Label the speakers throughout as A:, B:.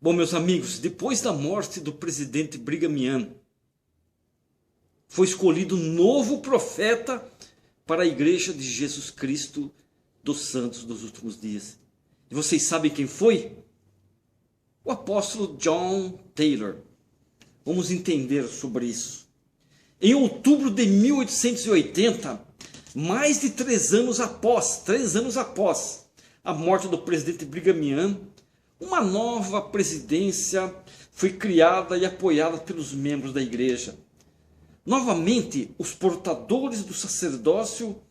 A: Bom, meus amigos, depois da morte do presidente Brigham Young, foi escolhido um novo profeta para a Igreja de Jesus Cristo dos Santos dos Últimos Dias. E vocês sabem quem foi? O apóstolo John Taylor. Vamos entender sobre isso. Em outubro de 1880, mais de 3 anos após a morte do presidente Brigham Young, uma nova presidência foi criada e apoiada pelos membros da igreja. Novamente, os portadores do sacerdócio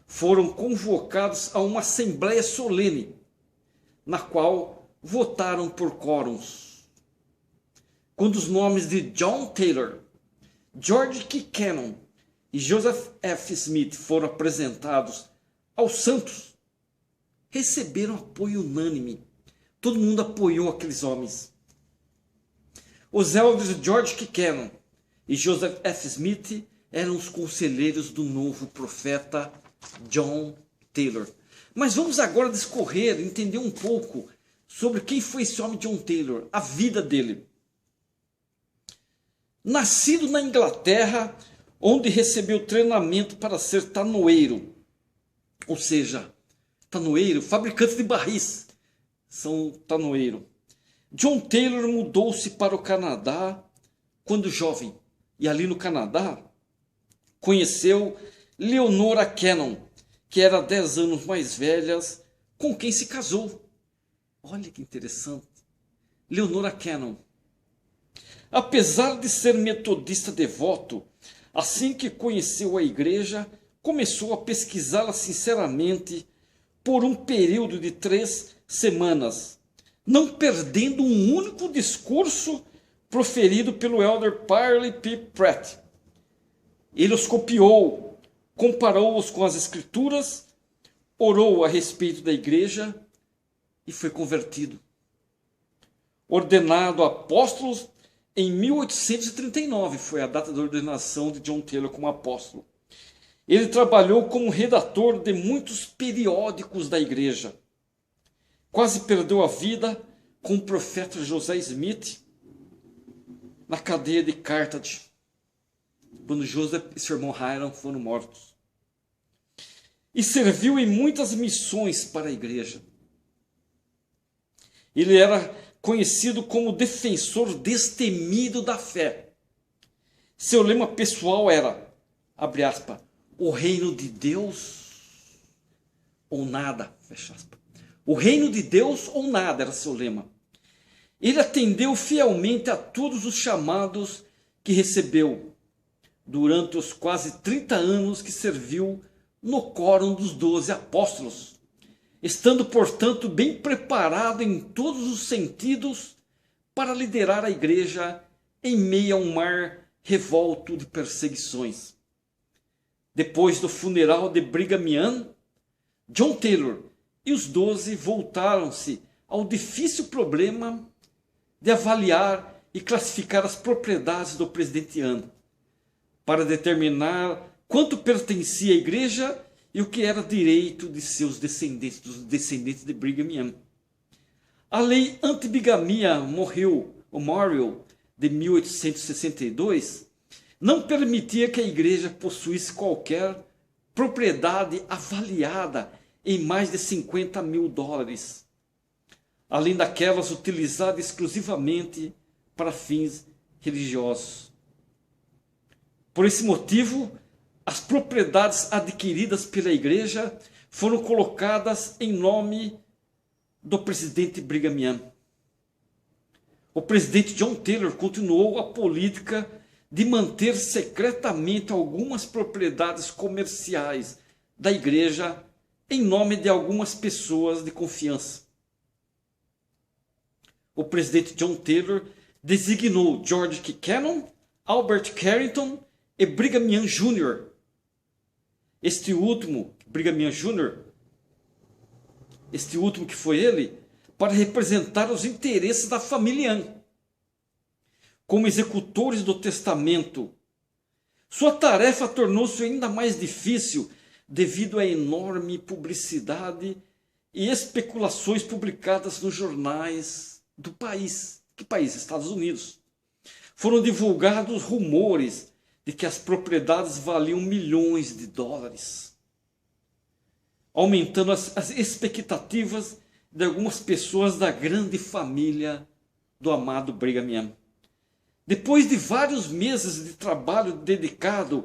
A: foram convocados a uma assembleia solene, na qual votaram por quórums. Quando os nomes de John Taylor, George K. Cannon e Joseph F. Smith foram apresentados aos santos, receberam apoio unânime. Todo mundo apoiou aqueles homens. Os elders George K. Cannon e Joseph F. Smith eram os conselheiros do novo profeta John Taylor. Mas vamos agora discorrer, entender um pouco sobre quem foi esse homem John Taylor, a vida dele. Nascido na Inglaterra, onde recebeu treinamento para ser tanoeiro, ou seja, tanoeiro, fabricante de barris, são tanoeiro. John Taylor mudou-se para o Canadá quando jovem, e ali no Canadá conheceu Leonora Cannon, que era 10 anos mais velha, com quem se casou. Olha que interessante. Leonora Cannon. Apesar de ser metodista devoto, assim que conheceu a igreja, começou a pesquisá-la sinceramente por um período de 3 semanas, não perdendo um único discurso proferido pelo elder Parley P. Pratt. Ele os copiou, comparou-os com as escrituras, orou a respeito da igreja e foi convertido. Ordenado apóstolo em 1839, foi a data da ordenação de John Taylor como apóstolo. Ele trabalhou como redator de muitos periódicos da igreja. Quase perdeu a vida com o profeta José Smith na cadeia de Carthage, quando Joseph e seu irmão Hiram foram mortos. E serviu em muitas missões para a igreja. Ele era conhecido como defensor destemido da fé. Seu lema pessoal era, abre aspas, o reino de Deus ou nada, fecha aspas. O reino de Deus ou nada era seu lema. Ele atendeu fielmente a todos os chamados que recebeu durante os quase 30 anos que serviu no quórum dos 12 apóstolos, estando, portanto, bem preparado em todos os sentidos para liderar a igreja em meio a um mar revolto de perseguições. Depois do funeral de Brigham Young, John Taylor e os 12 voltaram-se ao difícil problema de avaliar e classificar as propriedades do presidente Young, para determinar quanto pertencia à igreja e o que era direito de seus descendentes, dos descendentes de Brigham Young. A lei anti-bigamia Memorial de 1862 não permitia que a igreja possuísse qualquer propriedade avaliada em mais de $50 mil, além daquelas utilizadas exclusivamente para fins religiosos. Por esse motivo, as propriedades adquiridas pela igreja foram colocadas em nome do presidente Brigham Young. O presidente John Taylor continuou a política de manter secretamente algumas propriedades comerciais da igreja em nome de algumas pessoas de confiança. O presidente John Taylor designou George K. Cannon, Albert Carrington e Brigham Young Jr. Este último, Brigham Young Jr., que foi ele, para representar os interesses da família Young, como executores do testamento. Sua tarefa tornou-se ainda mais difícil devido à enorme publicidade e especulações publicadas nos jornais do país. Que país? Estados Unidos. Foram divulgados rumores de que as propriedades valiam milhões de dólares, aumentando as expectativas de algumas pessoas da grande família do amado Brigham Young. Depois de vários meses de trabalho dedicado,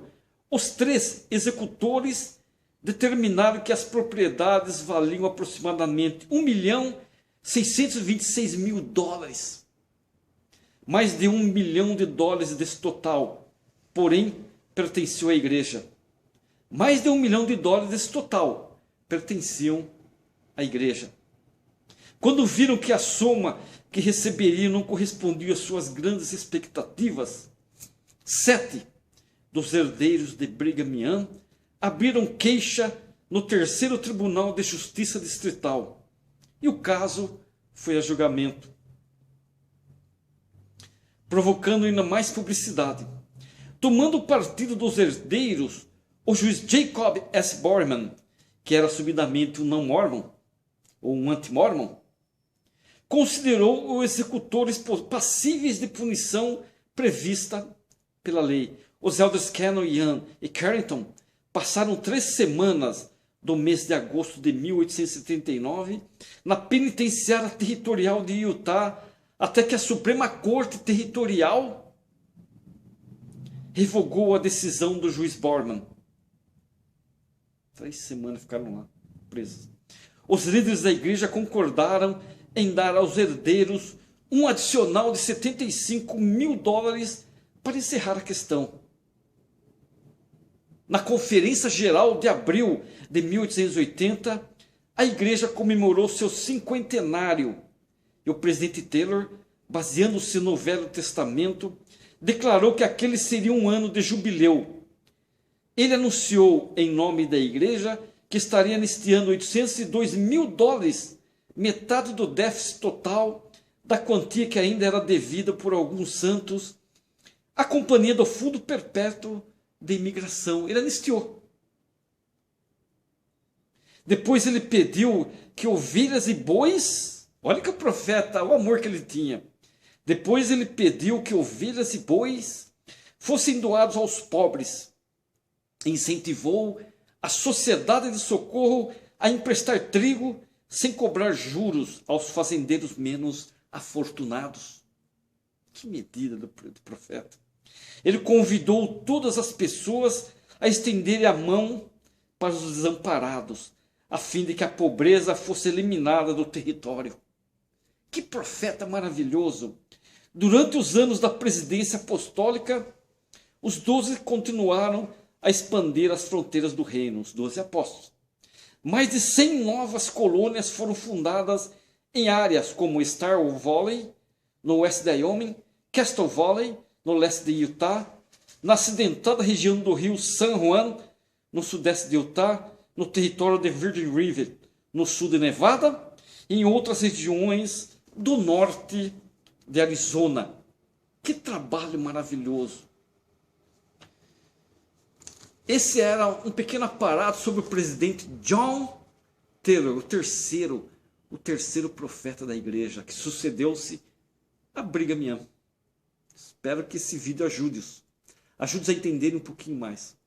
A: os 3 executores determinaram que as propriedades valiam aproximadamente $1.626.000. Mais de $1 milhão desse total, porém, pertenciam à igreja. Mais de $1 milhão desse total pertenciam à igreja. Quando viram que a soma que receberiam não correspondia às suas grandes expectativas, 7 dos herdeiros de Brigham Young abriram queixa no 3º Tribunal de Justiça Distrital. E o caso foi a julgamento, provocando ainda mais publicidade. Tomando o partido dos herdeiros, o juiz Jacob S. Borman, que era assumidamente um não-mormon, ou um anti-mormon, considerou os executores passíveis de punição prevista pela lei. Os elders Cannon, Young e Carrington passaram 3 semanas do mês de agosto de 1879 na penitenciária territorial de Utah, até que a Suprema Corte Territorial revogou a decisão do juiz Borman. 3 semanas ficaram lá presos. Os líderes da igreja concordaram em dar aos herdeiros um adicional de $75.000 para encerrar a questão. Na Conferência Geral de abril de 1880, a igreja comemorou seu 50º e o presidente Taylor, baseando-se no Velho Testamento, declarou que aquele seria um ano de jubileu. Ele anunciou em nome da igreja que estaria anistiando $802.000, metade do déficit total da quantia que ainda era devida por alguns santos à Companhia do Fundo Perpétuo de Imigração. Ele anistiou. Depois ele pediu que ovelhas e bois, olha que o profeta, o amor que ele tinha. Depois ele pediu que ovelhas e bois fossem doados aos pobres. Incentivou a Sociedade de Socorro a emprestar trigo sem cobrar juros aos fazendeiros menos afortunados. Que medida do profeta! Ele convidou todas as pessoas a estenderem a mão para os desamparados, a fim de que a pobreza fosse eliminada do território. Que profeta maravilhoso! Durante os anos da presidência apostólica, os 12 continuaram a expandir as fronteiras do reino, os 12 apóstolos. Mais de 100 novas colônias foram fundadas em áreas como Star Valley, no oeste de Wyoming, Castle Valley, no leste de Utah, na acidentada região do rio San Juan, no sudeste de Utah, no território de Virgin River, no sul de Nevada, e em outras regiões do norte de Arizona. Que trabalho maravilhoso! Esse era um pequeno aparato sobre o presidente John Taylor, o terceiro profeta da igreja, que sucedeu-se a Brigham Young. Espero que esse vídeo ajude-os a entenderem um pouquinho mais.